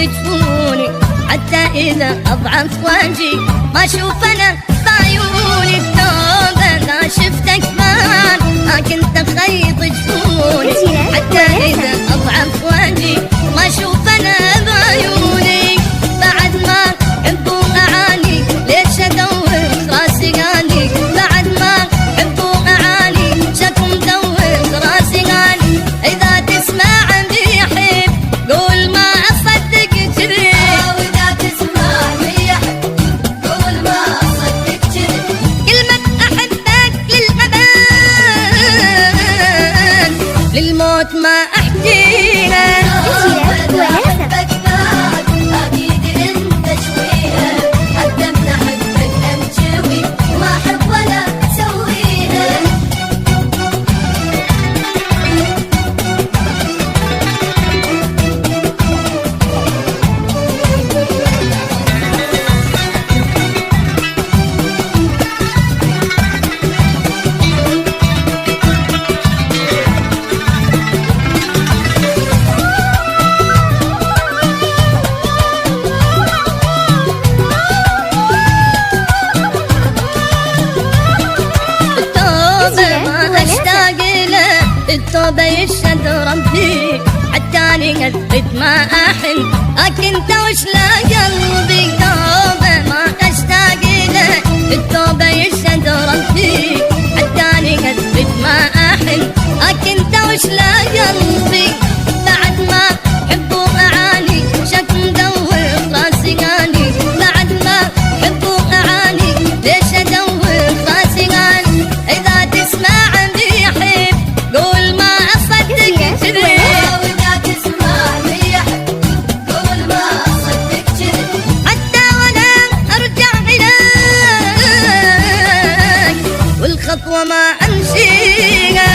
جفوني، حتى إذا أضعف واجي ما أشوف أنا بعيوني التوبة ما شفتك ما كنت خيط جفوني، حتى إذا أضعف واجي ما أشوف أنا بعيوني، بعد ما حبوا أعاني ليش أدور راسي غالي، بعد ما حبوا أعاني شكو مدور راسي غالي، إذا تسمع عندي يحب قول ما أصدق كذب، وإذا تسمع يحب قول ما أصدق كذب، كلمة أحبك للأبد للموت ما أحكيها، التوبة يشهد ربي حتاني قد ما أحن أنت وش لا قلبي، توبة ما أشتاق لك التوبة يشهد ربي حتاني قد ما أحن أنت وش لا قلبي، بعد ما حبوا أعاني شك مدور راسي غالي، بعد ما حبوا أعاني ليش أدور راسي غالي، إذا تسمع عندي يحب قول ما أصدق كذب، وإذا تسمع يحب قول ما أصدق كذب، حتى ولا أرجع إليك والخطوة ما أمشيها.